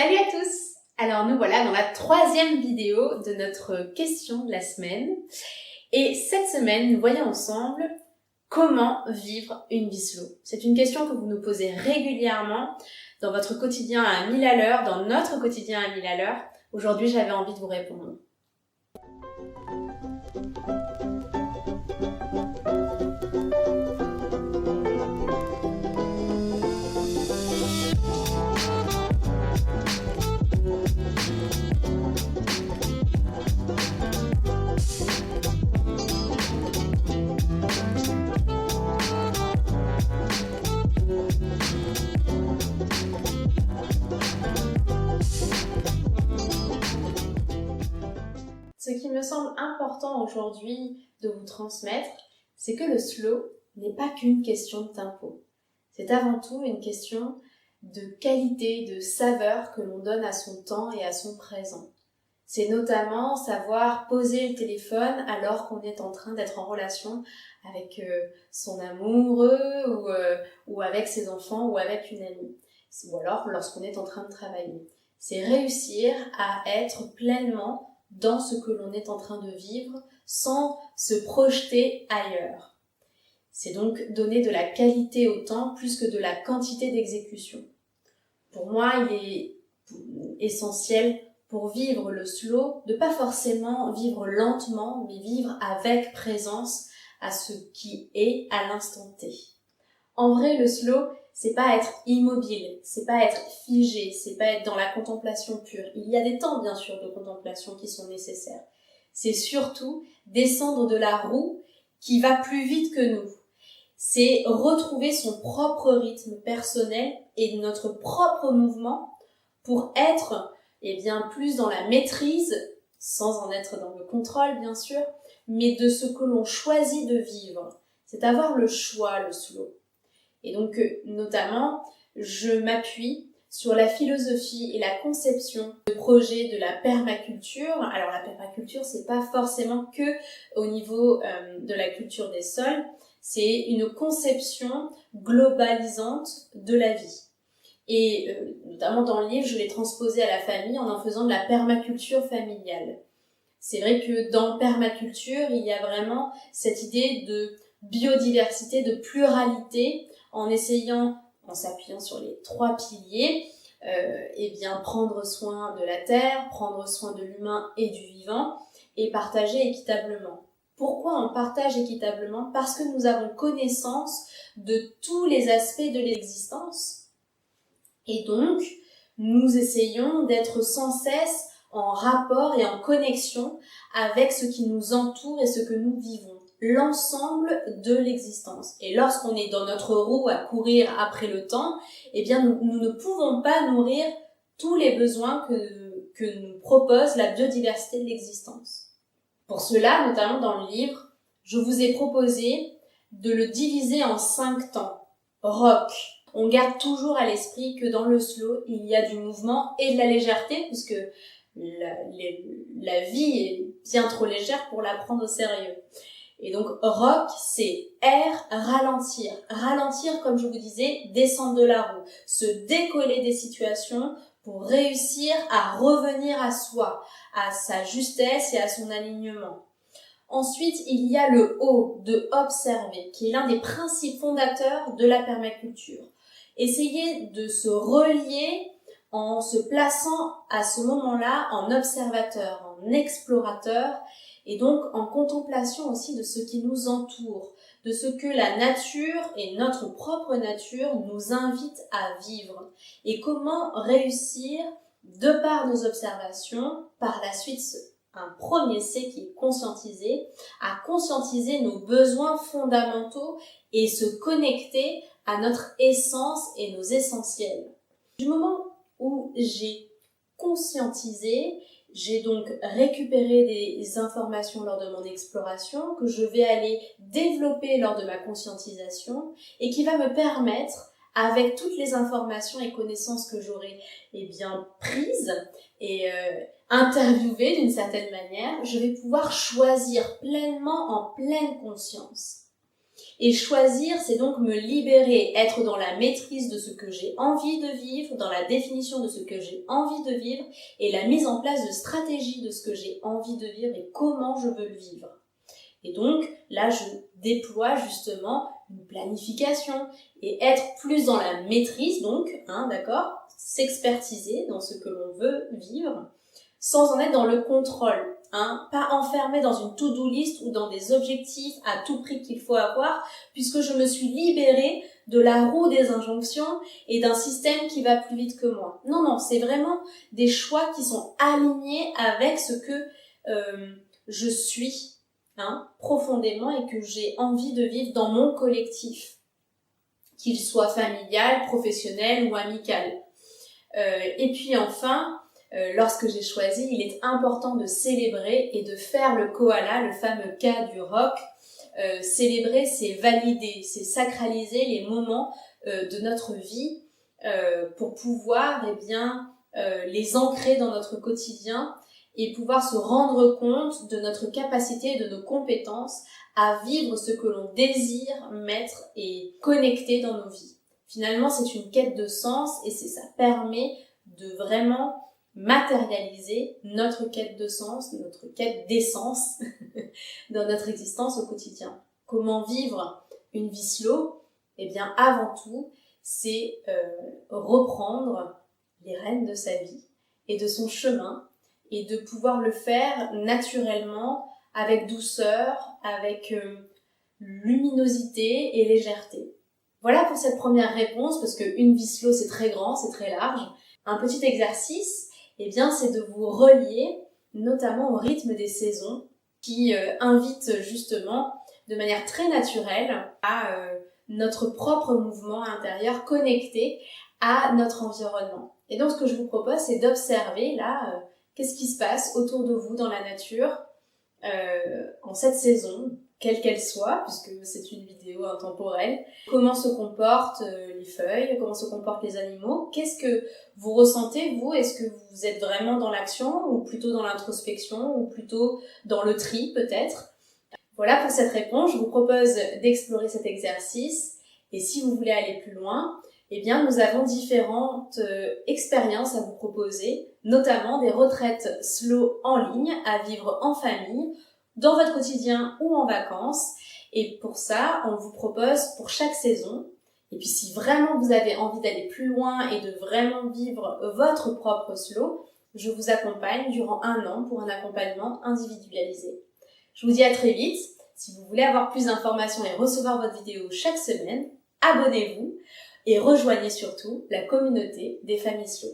Salut à tous! Alors nous voilà dans la troisième vidéo de notre question de la semaine. Et cette semaine, nous voyons ensemble comment vivre une vie slow. C'est une question que vous nous posez régulièrement dans votre quotidien à 1000 à l'heure, dans notre quotidien à 1000 à l'heure. Aujourd'hui, j'avais envie de vous répondre. Ce qui me semble important aujourd'hui de vous transmettre, c'est que le slow n'est pas qu'une question de tempo. C'est avant tout une question de qualité, de saveur que l'on donne à son temps et à son présent. C'est notamment savoir poser le téléphone alors qu'on est en train d'être en relation avec son amoureux ou avec ses enfants ou avec une amie. Ou alors lorsqu'on est en train de travailler. C'est réussir à être pleinement dans ce que l'on est en train de vivre sans se projeter ailleurs. C'est donc donner de la qualité au temps plus que de la quantité d'exécution. Pour moi, il est essentiel pour vivre le slow, de pas forcément vivre lentement, mais vivre avec présence à ce qui est à l'instant T. En vrai, le slow, c'est pas être immobile, c'est pas être figé, c'est pas être dans la contemplation pure. Il y a des temps, bien sûr, de contemplation qui sont nécessaires. C'est surtout descendre de la roue qui va plus vite que nous. C'est retrouver son propre rythme personnel et notre propre mouvement pour être plus dans la maîtrise, sans en être dans le contrôle bien sûr, mais de ce que l'on choisit de vivre. C'est avoir le choix, le slow. Et donc notamment, je m'appuie sur la philosophie et la conception de projet de la permaculture. Alors la permaculture, c'est pas forcément que au niveau de la culture des sols, c'est une conception globalisante de la vie. Et notamment dans le livre, je l'ai transposé à la famille en faisant de la permaculture familiale. C'est vrai que dans permaculture, il y a vraiment cette idée de biodiversité, de pluralité, en essayant, en s'appuyant sur les 3 piliers, prendre soin de la terre, prendre soin de l'humain et du vivant, et partager équitablement. Pourquoi on partage équitablement? Parce que nous avons connaissance de tous les aspects de l'existence, et donc nous essayons d'être sans cesse en rapport et en connexion avec ce qui nous entoure et ce que nous vivons, l'ensemble de l'existence. Et lorsqu'on est dans notre roue à courir après le temps, nous ne pouvons pas nourrir tous les besoins que nous propose la biodiversité de l'existence. Pour cela, notamment dans le livre, je vous ai proposé de le diviser en 5 temps. Rock. On garde toujours à l'esprit que dans le slow, il y a du mouvement et de la légèreté, puisque la vie est bien trop légère pour la prendre au sérieux. Et donc, rock, c'est air, ralentir. Ralentir, comme je vous disais, descendre de la roue. Se décoller des situations pour réussir à revenir à soi, à sa justesse et à son alignement. Ensuite, il y a le O, de observer, qui est l'un des principes fondateurs de la permaculture. Essayez de se relier en se plaçant à ce moment-là en observateur, en explorateur, et donc en contemplation aussi de ce qui nous entoure, de ce que la nature et notre propre nature nous invitent à vivre, et comment réussir, de par nos observations, par la suite un premier C qui est conscientiser, à conscientiser nos besoins fondamentaux et se connecter à notre essence et nos essentiels. Du moment où j'ai conscientisé, j'ai donc récupéré des informations lors de mon exploration que je vais aller développer lors de ma conscientisation et qui va me permettre, avec toutes les informations et connaissances que j'aurai prises et interviewées d'une certaine manière, je vais pouvoir choisir pleinement en pleine conscience. Et choisir, c'est donc me libérer, être dans la maîtrise de ce que j'ai envie de vivre, dans la définition de ce que j'ai envie de vivre et la mise en place de stratégies de ce que j'ai envie de vivre et comment je veux le vivre. Et donc, là, je déploie justement une planification et être plus dans la maîtrise, donc, d'accord, s'expertiser dans ce que l'on veut vivre, sans en être dans le contrôle, pas enfermé dans une to-do list ou dans des objectifs à tout prix qu'il faut avoir, puisque je me suis libérée de la roue des injonctions et d'un système qui va plus vite que moi. Non, c'est vraiment des choix qui sont alignés avec ce que je suis profondément et que j'ai envie de vivre dans mon collectif, qu'il soit familial, professionnel ou amical. Et puis enfin, lorsque j'ai choisi, il est important de célébrer et de faire le koala, le fameux K du rock. Célébrer, c'est valider, c'est sacraliser les moments de notre vie pour pouvoir les ancrer dans notre quotidien et pouvoir se rendre compte de notre capacité et de nos compétences à vivre ce que l'on désire mettre et connecter dans nos vies. Finalement, c'est une quête de sens et ça permet de vraiment matérialiser notre quête de sens, notre quête d'essence dans notre existence au quotidien. Comment vivre une vie slow ? Eh bien, avant tout, c'est reprendre les rênes de sa vie et de son chemin et de pouvoir le faire naturellement, avec douceur, avec luminosité et légèreté. Voilà pour cette première réponse, parce qu'une vie slow, c'est très grand, c'est très large. Un petit exercice, c'est de vous relier notamment au rythme des saisons qui invite justement de manière très naturelle à notre propre mouvement intérieur connecté à notre environnement. Et donc ce que je vous propose, c'est d'observer là qu'est-ce qui se passe autour de vous dans la nature en cette saison, quelle qu'elle soit, puisque c'est une vidéo intemporelle. Comment se comportent les feuilles, comment se comportent les animaux, qu'est-ce que vous ressentez, vous? Est-ce que vous êtes vraiment dans l'action, ou plutôt dans l'introspection, ou plutôt dans le tri peut-être? Voilà pour cette réponse, je vous propose d'explorer cet exercice, et si vous voulez aller plus loin, nous avons différentes expériences à vous proposer, notamment des retraites slow en ligne à vivre en famille, dans votre quotidien ou en vacances. Et pour ça, on vous propose pour chaque saison. Et puis si vraiment vous avez envie d'aller plus loin et de vraiment vivre votre propre slow, je vous accompagne durant 1 an pour un accompagnement individualisé. Je vous dis à très vite. Si vous voulez avoir plus d'informations et recevoir votre vidéo chaque semaine, abonnez-vous et rejoignez surtout la communauté des familles slow.